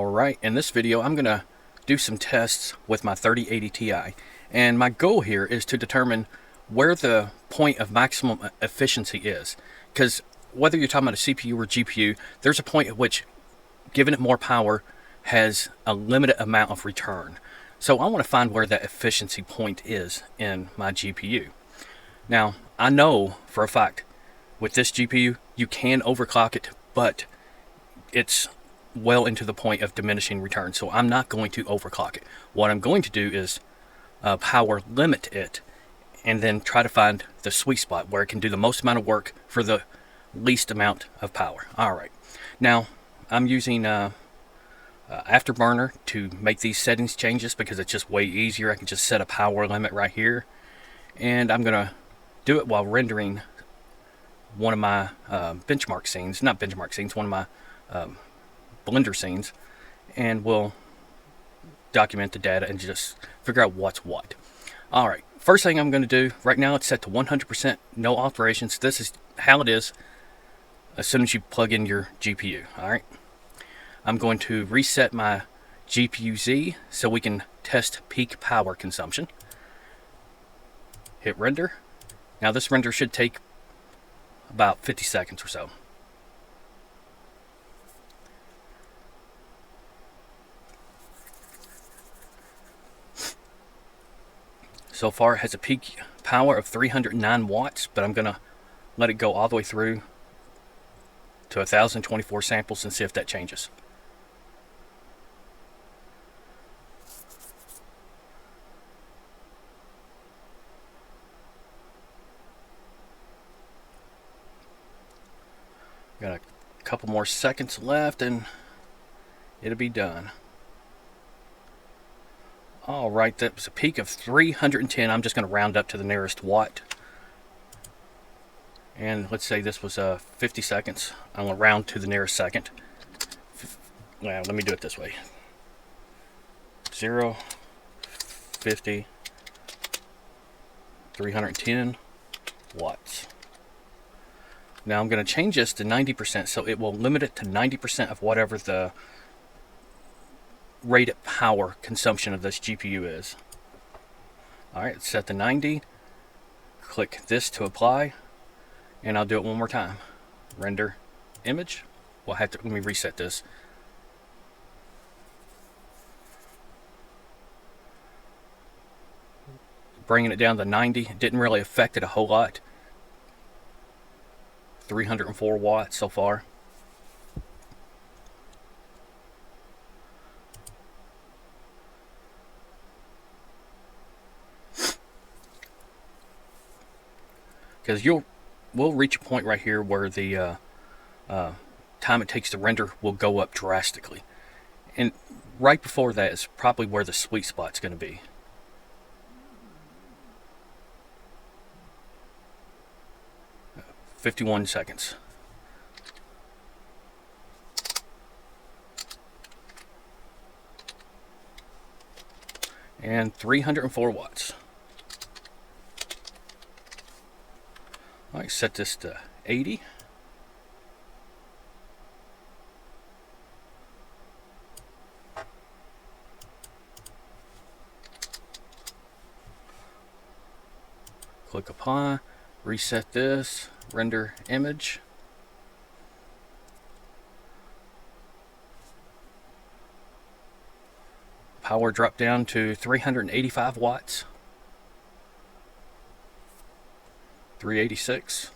Alright, in this video I'm going to do some tests with my 3080 Ti, and my goal here is to determine where the point of maximum efficiency is, because whether you're talking about a CPU or GPU, there's a point at which giving it more power has a limited amount of return. So I want to find where that efficiency point is in my GPU. Now, I know for a fact with this GPU you can overclock it, but it's well into the point of diminishing return, so I'm not going to overclock it. What I'm going to do is power limit it and then try to find the sweet spot where it can do the most amount of work for the least amount of power. Alright, now I'm using Afterburner to make these settings changes because it's just way easier. I can just set a power limit right here, and I'm gonna do it while rendering one of my benchmark scenes, not benchmark scenes, one of my Blender scenes, and we'll document the data and just figure out what's what. Alright, first thing I'm going to do, right now it's set to 100%, no alterations. This is how it is as soon as you plug in your GPU. Alright, I'm going to reset my GPU Z so we can test peak power consumption. Hit render. Now this render should take about 50 seconds or so. So far it has a peak power of 309 watts, but I'm gonna let it go all the way through to 1024 samples and see if that changes. Got a couple more seconds left and it'll be done. Alright, that was a peak of 310. I'm just going to round up to the nearest watt. And let's say this was 50 seconds. I'm going to round to the nearest second. Well, let me do it this way. 0, 50, 310 watts. Now I'm going to change this to 90%, so it will limit it to 90% of whatever the rated power consumption of this GPU is. Alright, set to 90. Click this to apply, and I'll do it one more time. Render image. We'll have to, let me reset this. Bringing it down to 90. It didn't really affect it a whole lot. 304 watts so far. Because we'll reach a point right here where the time it takes to render will go up drastically, and right before that is probably where the sweet spot's going to be. Uh, 51 seconds. And 304 watts. Alright, set this to 80. Click apply, reset this, render image. Power drop down to 385 watts. 386.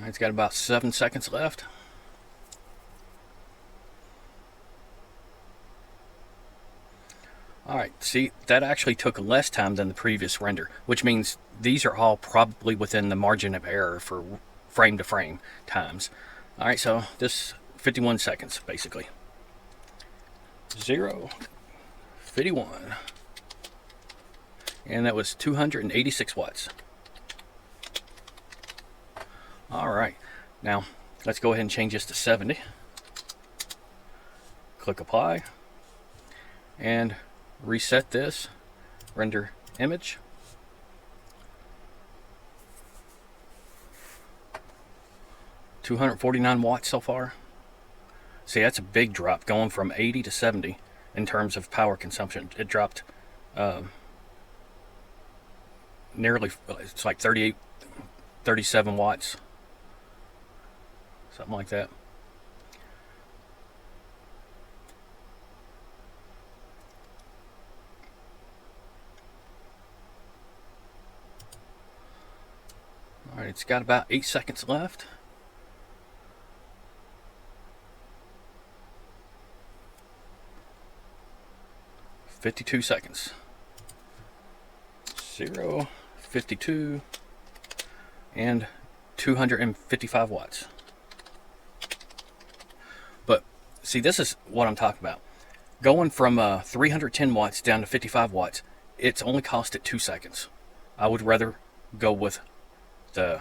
It's got about 7 seconds left. Alright, see, that actually took less time than the previous render, which means these are all probably within the margin of error for frame to frame times. Alright, so this 51 seconds basically. 0, 51. And that was 286 watts. Alright, now Let's go ahead and change this to 70. Click apply and reset this, render image. $249 watts so far. See, that's a big drop going from 80 to 70 in terms of power consumption. It dropped nearly, it's like 38, 37 watts, something like that. All right, it's got about 8 seconds left. $52 seconds. 0, 52, and 255 watts. But see, this is what I'm talking about. Going from 310 watts down to 55 watts, it's only costed 2 seconds. I would rather go with the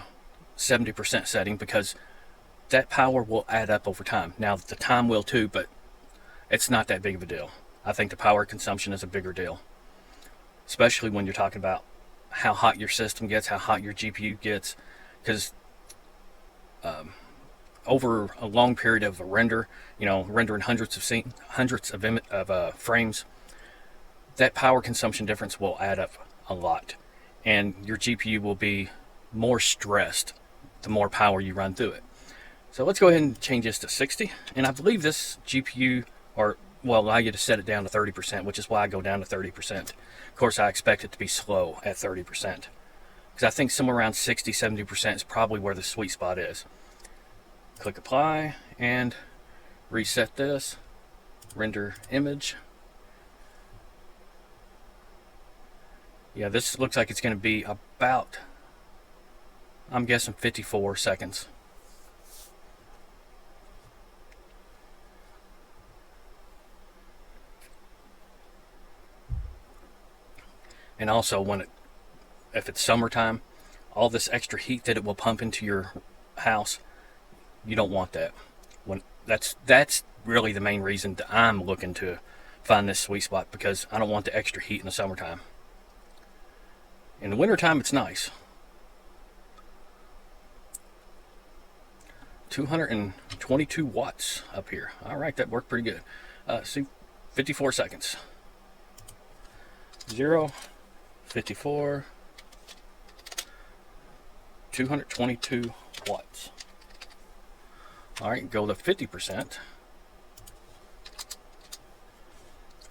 70% setting because that power will add up over time. Now, the time will too, but it's not that big of a deal. I think the power consumption is a bigger deal, especially when you're talking about how hot your system gets, how hot your GPU gets, because over a long period of a render, you know, rendering hundreds of frames, that power consumption difference will add up a lot, and your GPU will be more stressed the more power you run through it. So let's go ahead and change this to 60, and I believe this GPU will allow you to set it down to 30%, which is why I go down to 30%. Of course, I expect it to be slow at 30%, because I think somewhere around 60-70% is probably where the sweet spot is. Click apply and reset this, render image. Yeah, this looks like it's going to be about, I'm guessing, 54 seconds. And also, if it's summertime, all this extra heat that it will pump into your house, you don't want that. That's really the main reason that I'm looking to find this sweet spot, because I don't want the extra heat in the summertime. In the wintertime, it's nice. 222 watts up here. All right, that worked pretty good. See, 54 seconds. 0, 54, 222 watts. All right, go to 50%.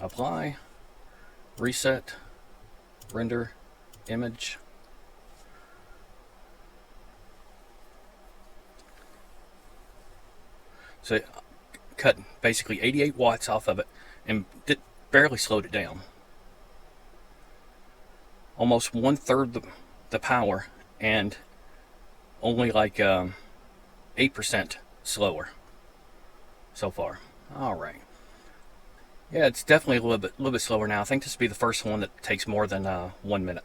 Apply, reset, render image. So cut basically 88 watts off of it and barely slowed it down. Almost 1/3 the power and only like 8% slower so far. All right. Yeah, it's definitely a little bit slower now. I think this will be the first one that takes more than 1 minute.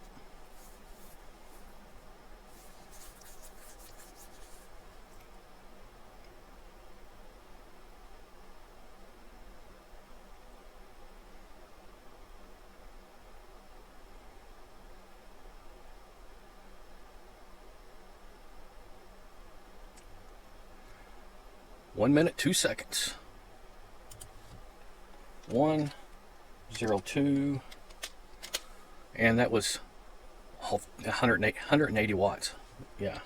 One minute, 2 seconds. 102, and that was 180 watts. Yeah,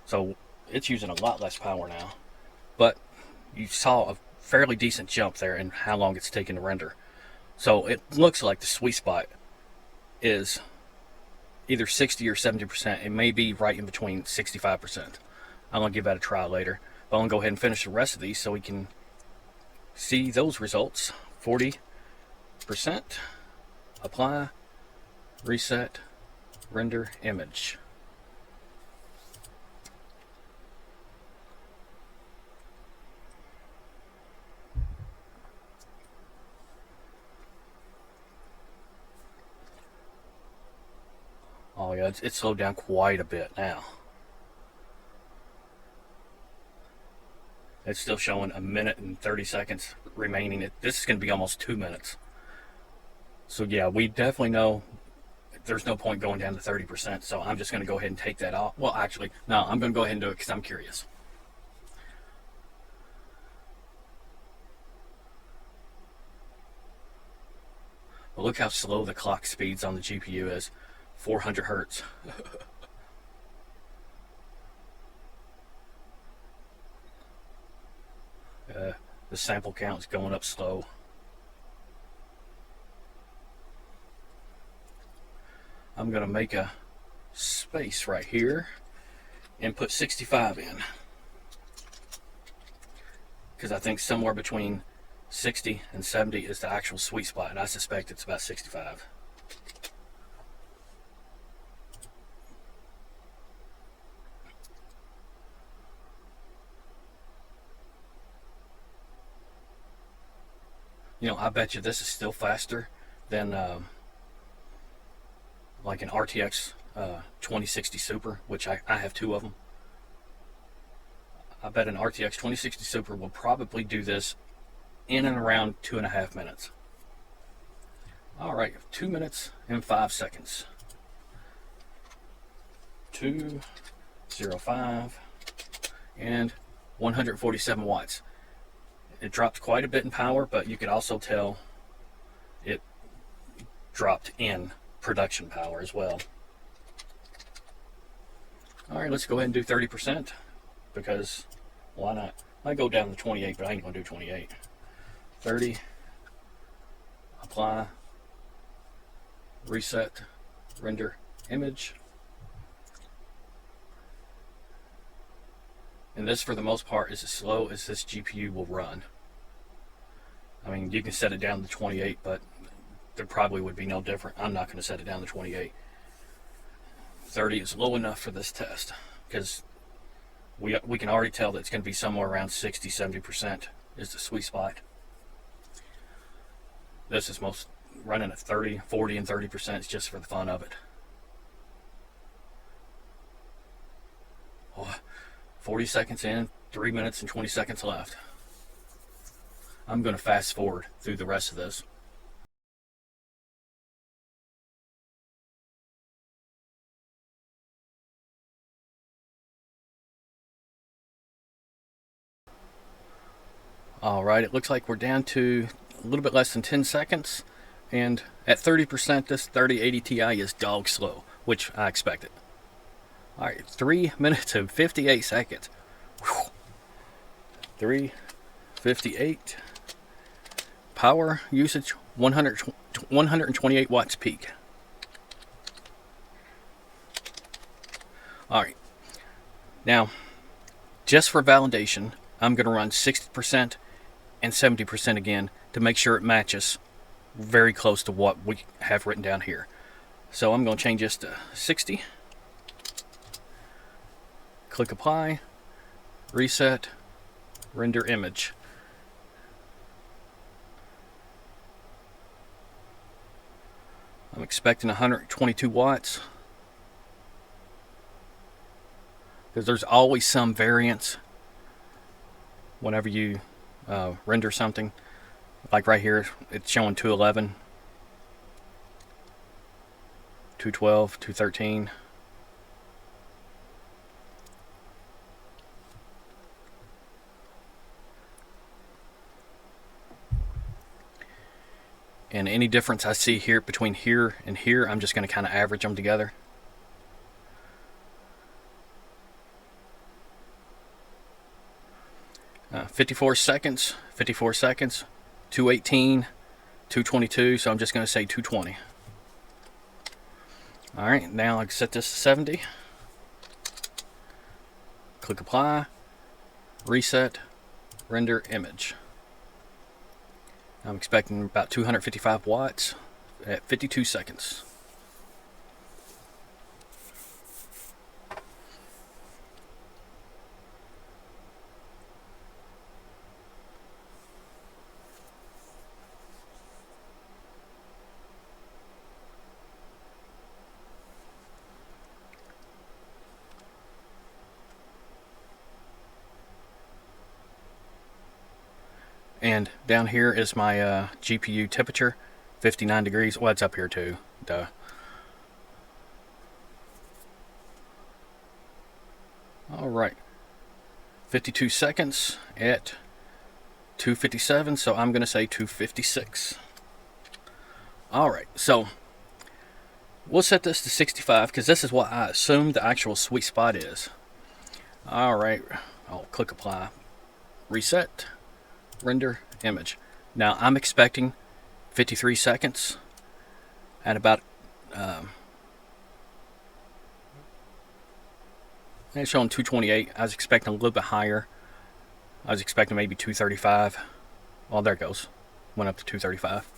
so it's using a lot less power now, but you saw a fairly decent jump there in how long it's taken to render. So it looks like the sweet spot is either 60 or 70%. It may be right in between 65%. I'm gonna give that a try later, but I'm gonna go ahead and finish the rest of these so we can see those results. 40%, apply, reset, render image. Oh yeah, it's slowed down quite a bit now. It's still showing 1 minute and 30 seconds remaining. This is going to be almost 2 minutes. So yeah, we definitely know there's no point going down to 30%. So I'm just going to go ahead and take that off. Well, actually, no, I'm going to go ahead and do it because I'm curious. But look how slow the clock speeds on the GPU is. 400 hertz. The sample count is going up slow. I'm going to make a space right here and put 65 in, because I think somewhere between 60 and 70 is the actual sweet spot, and I suspect it's about 65. You know, I bet you this is still faster than like an RTX 2060 Super, which I have 2 of them. I bet an RTX 2060 Super will probably do this in and around 2.5 minutes. All right, 2 minutes and 5 seconds. 205 and 147 watts. It dropped quite a bit in power, but you could also tell it dropped in production power as well. All right, let's go ahead and do 30%, because why not? I go down to 28, but I ain't gonna do 28. 30, apply, reset, render image. And this, for the most part, is as slow as this GPU will run. I mean, you can set it down to 28, but there probably would be no different. I'm not going to set it down to 28. 30 is low enough for this test, because we can already tell that it's going to be somewhere around 60-70% is the sweet spot. This is most running at 30, 40, and 30% is just for the fun of it. Oh, 40 seconds in, 3 minutes and 20 seconds left. I'm going to fast forward through the rest of this. All right, it looks like we're down to a little bit less than 10 seconds. And at 30%, this 3080 Ti is dog slow, which I expected. All right, 3 minutes and 58 seconds. Whew. 358. Power usage 128 watts peak. All right. Now, just for validation, I'm going to run 60% and 70% again to make sure it matches very close to what we have written down here. So I'm going to change this to 60. Click apply, reset, render image. I'm expecting 122 watts, because there's always some variance whenever you render something. Like right here, it's showing 211, 212, 213. And any difference I see here between here and here, I'm just going to kind of average them together. Uh, 54 seconds, 218, 222, so I'm just going to say 220. All right, now I can set this to 70. Click apply, reset, render image. I'm expecting about 255 watts at 52 seconds. And down here is my GPU temperature, 59 degrees. Well, it's up here too, duh. Alright, 52 seconds at 257, so I'm going to say 256. Alright, so we'll set this to 65 because this is what I assume the actual sweet spot is. Alright, I'll click apply, reset, render image. Now I'm expecting 53 seconds at about it's showing 228. I was expecting a little bit higher. I was expecting maybe 235. Well, there it goes. Went up to 235.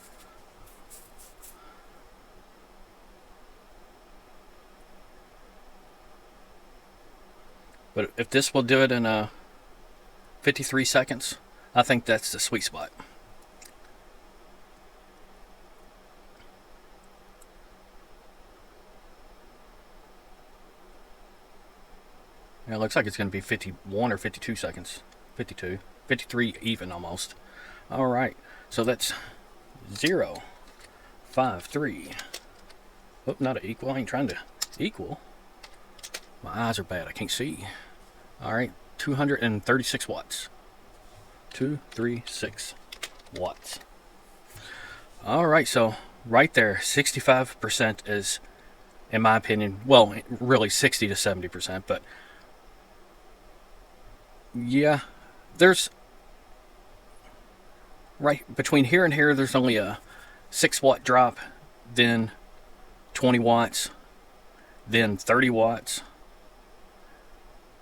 But if this will do it in 53 seconds, I think that's the sweet spot. It looks like it's going to be 51 or 52 seconds. 52. 53 even almost. Alright, so that's 0, 5, 3. Oh, not an equal. I ain't trying to equal. My eyes are bad. I can't see. Alright, 236 watts. 236 watts. Alright, so right there, 65% is, in my opinion, well, really 60 to 70%, but yeah, there's right between here and here, there's only a 6 watt drop, then 20 watts, then 30 watts,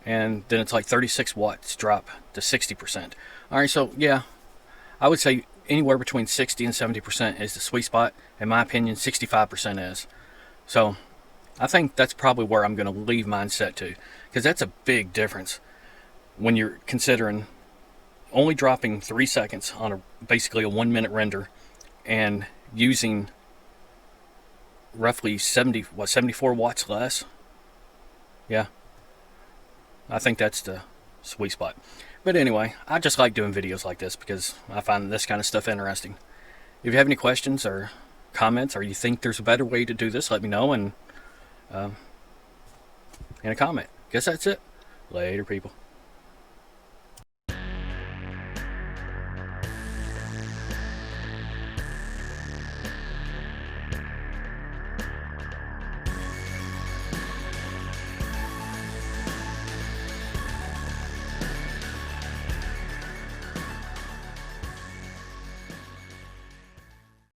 and then it's like 36 watts drop to 60%. Alright, so yeah, I would say anywhere between 60 and 70% is the sweet spot. In my opinion, 65% is. So I think that's probably where I'm going to leave mine set to, because that's a big difference when you're considering only dropping 3 seconds on basically a 1 minute render and using roughly 74 watts less. Yeah, I think that's the sweet spot. But anyway, I just like doing videos like this because I find this kind of stuff interesting. If you have any questions or comments, or you think there's a better way to do this, let me know in a comment. Guess that's it. Later, people.